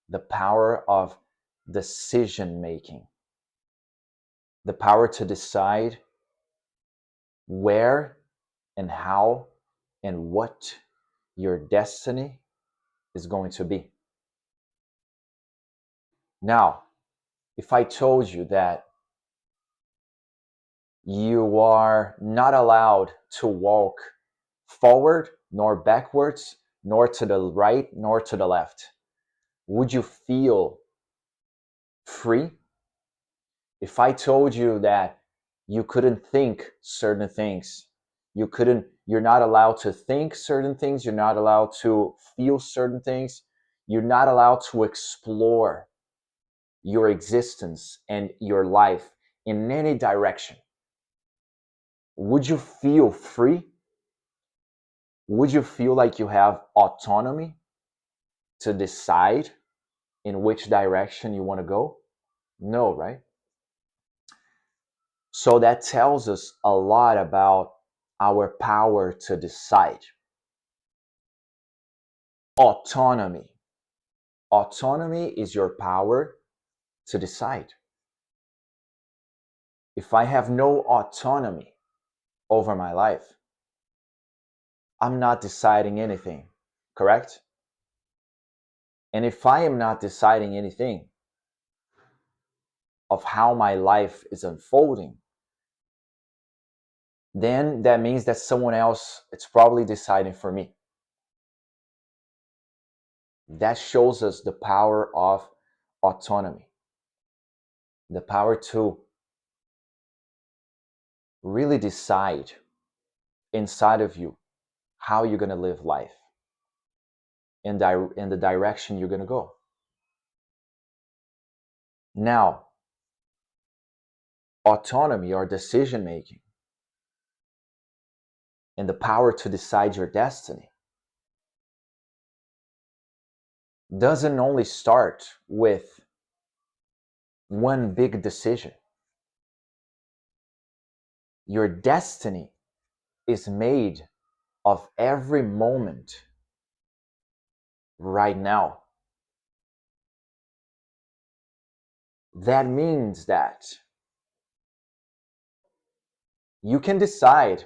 the power of decision making, the power to decide where and how and what your destiny is going to be. Now, if I told you that you are not allowed to walk forward, nor backwards, nor to the right, nor to the left, would you feel free? If I told you that you couldn't think certain things, you're not allowed to think certain things, you're not allowed to feel certain things, you're not allowed to explore your existence and your life in any direction, would you feel free? Would you feel like you have autonomy to decide in which direction you want to go? No, right? So that tells us a lot about our power to decide. Autonomy. Autonomy is your power to decide. If I have no autonomy over my life, I'm not deciding anything, correct? And if I am not deciding anything of how my life is unfolding, then that means that someone else is probably deciding for me. That shows us the power of autonomy, the power to really decide inside of you how you're going to live life in the direction you're going to go. Now, autonomy or decision making and the power to decide your destiny doesn't only start with one big decision. Your destiny is made of every moment right now. That means that you can decide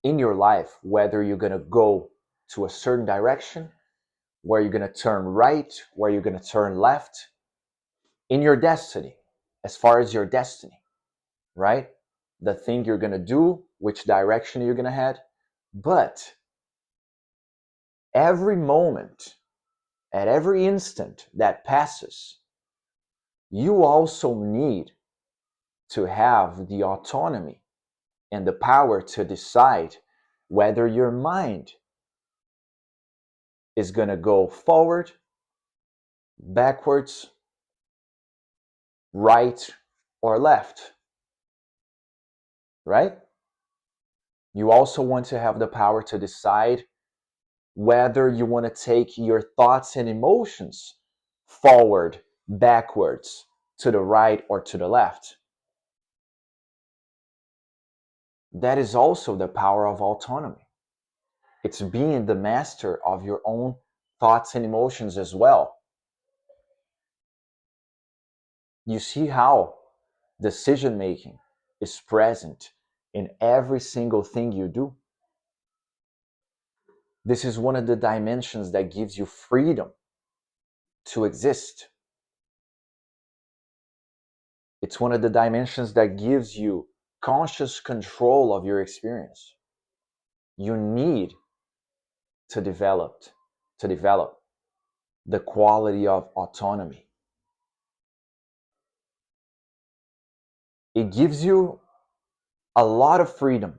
in your life whether you're going to go to a certain direction, where you're going to turn right, where you're going to turn left, in your destiny, as far as your destiny, right? The thing you're going to do, which direction you're going to head. But every moment, at every instant that passes, you also need to have the autonomy and the power to decide whether your mind is going to go forward, backwards, right, or left, right? You also want to have the power to decide whether you want to take your thoughts and emotions forward, backwards, to the right, or to the left. That is also the power of autonomy. It's being the master of your own thoughts and emotions as well. You see how decision making is present in every single thing you do? This is one of the dimensions that gives you freedom to exist. It's one of the dimensions that gives you conscious control of your experience. You need to develop the quality of autonomy. It gives you a lot of freedom.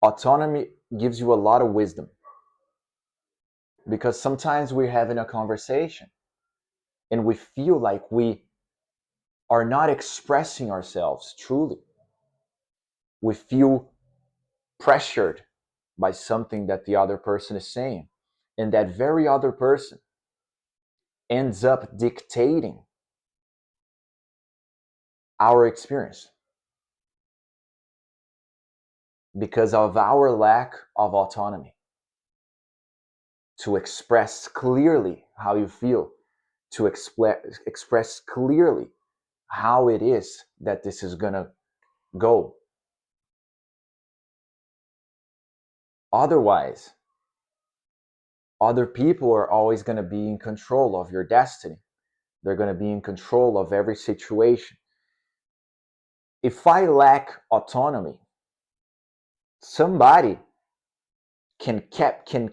Autonomy gives you a lot of wisdom. Because sometimes we're having a conversation and we feel like we are not expressing ourselves truly. We feel pressured by something that the other person is saying. And that very other person ends up dictating our experience because of our lack of autonomy. to express clearly how you feel, to express clearly how it is that this is going to go. Otherwise, other people are always going to be in control of your destiny. They're going to be in control of every situation. If I lack autonomy, somebody can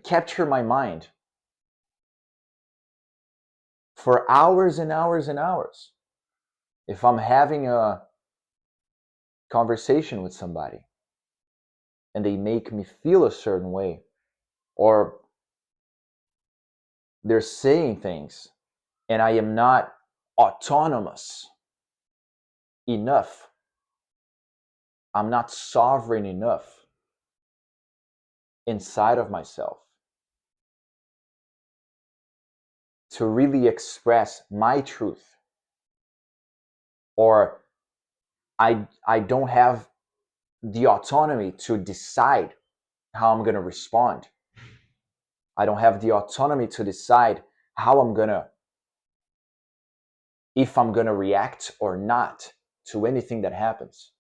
capture my mind for hours and hours and hours. If I'm having a conversation with somebody and they make me feel a certain way, or they're saying things and I am not autonomous enough, I'm not sovereign enough inside of myself to really express my truth, or I don't have the autonomy to decide how I'm going to respond. I don't have the autonomy to decide how I'm going to, if I'm going to react or not to anything that happens.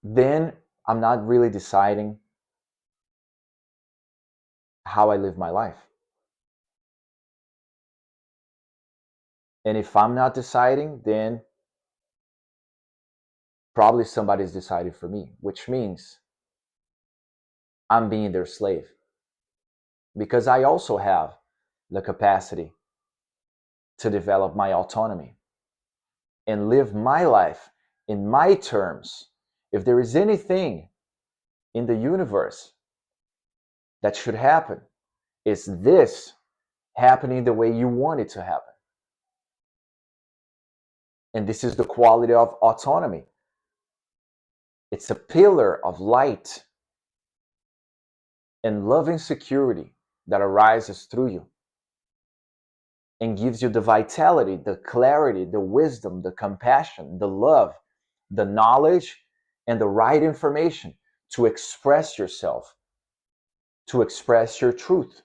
Then I'm not really deciding how I live my life. And if I'm not deciding, then probably somebody's deciding for me, which means I'm being their slave. Because I also have the capacity to develop my autonomy and live my life in my terms. If there is anything in the universe that should happen, it's this happening the way you want it to happen. And this is the quality of autonomy. It's a pillar of light and loving security that arises through you and gives you the vitality, the clarity, the wisdom, the compassion, the love, the knowledge, and the right information to express yourself, to express your truth.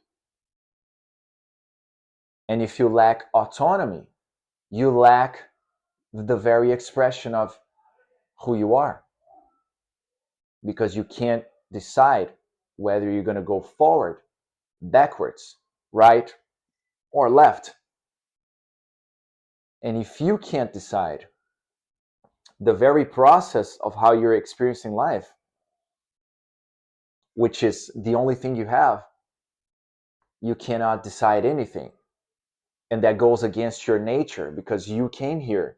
And if you lack autonomy, you lack the very expression of who you are, because you can't decide whether you're going to go forward, backwards, right, or left. And if you can't decide, the very process of how you're experiencing life, which is the only thing you have, you cannot decide anything. And that goes against your nature, because you came here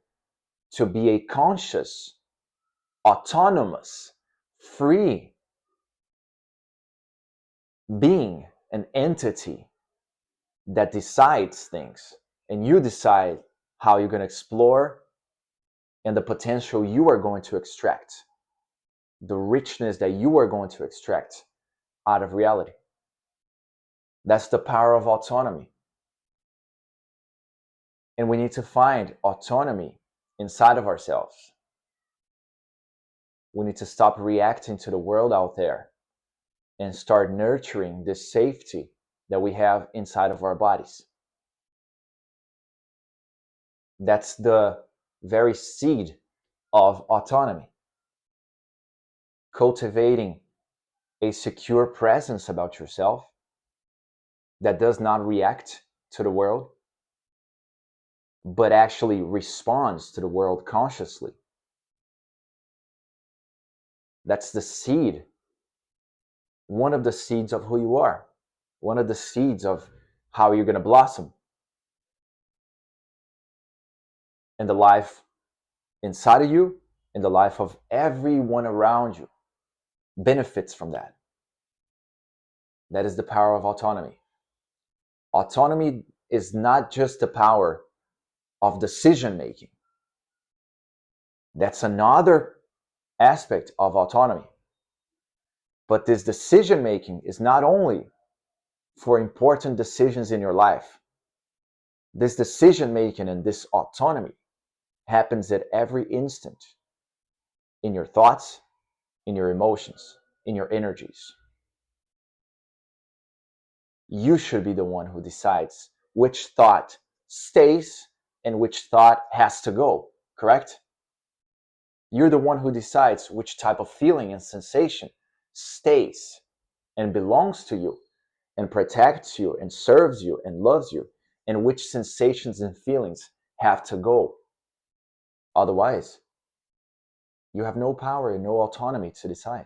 to be a conscious, autonomous, free being, an entity that decides things. And you decide how you're going to explore and the potential you are going to extract, the richness that you are going to extract out of reality. That's the power of autonomy. And we need to find autonomy inside of ourselves. We need to stop reacting to the world out there and start nurturing this safety that we have inside of our bodies. That's the very seed of autonomy. Cultivating a secure presence about yourself that does not react to the world, but actually responds to the world consciously. That's the seed, one of the seeds of who you are, one of the seeds of how you're going to blossom. And the life inside of you and the life of everyone around you benefits from that. That is the power of autonomy. Autonomy is not just the power of decision making. That's another aspect of autonomy. But this decision making is not only for important decisions in your life. This decision making and this autonomy happens at every instant in your thoughts, in your emotions, in your energies. You should be the one who decides which thought stays and which thought has to go, correct? You're the one who decides which type of feeling and sensation stays and belongs to you and protects you and serves you and loves you, and which sensations and feelings have to go. Otherwise, you have no power and no autonomy to decide.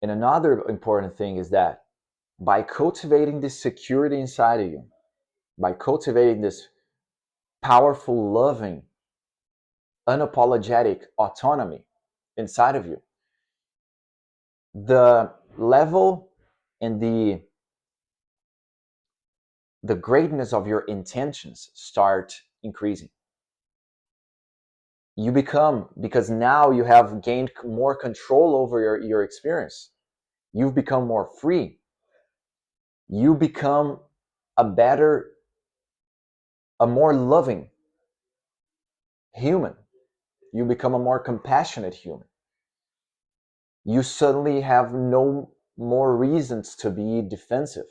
And another important thing is that by cultivating this security inside of you, by cultivating this powerful, loving, unapologetic autonomy inside of you, the level and the greatness of your intentions start increasing. You become, because now you have gained more control over your experience, you've become more free. You become a better, a more loving human. You become a more compassionate human. You suddenly have no more reasons to be defensive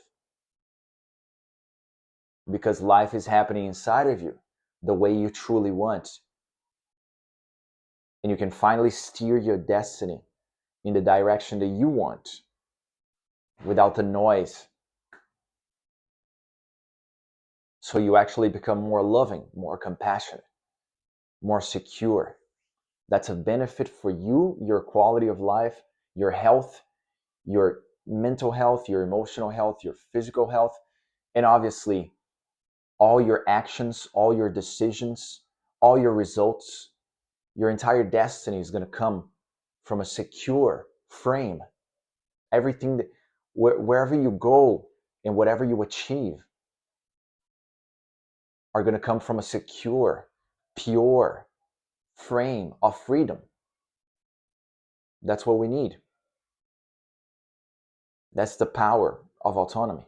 because life is happening inside of you the way you truly want. And you can finally steer your destiny in the direction that you want without the noise. So you actually become more loving, more compassionate, more secure. That's a benefit for you, your quality of life, your health, your mental health, your emotional health, your physical health, and obviously all your actions, all your decisions, all your results, your entire destiny is going to come from a secure frame. Everything that, wherever you go and whatever you achieve are going to come from a secure, pure frame of freedom. That's what we need. That's the power of autonomy.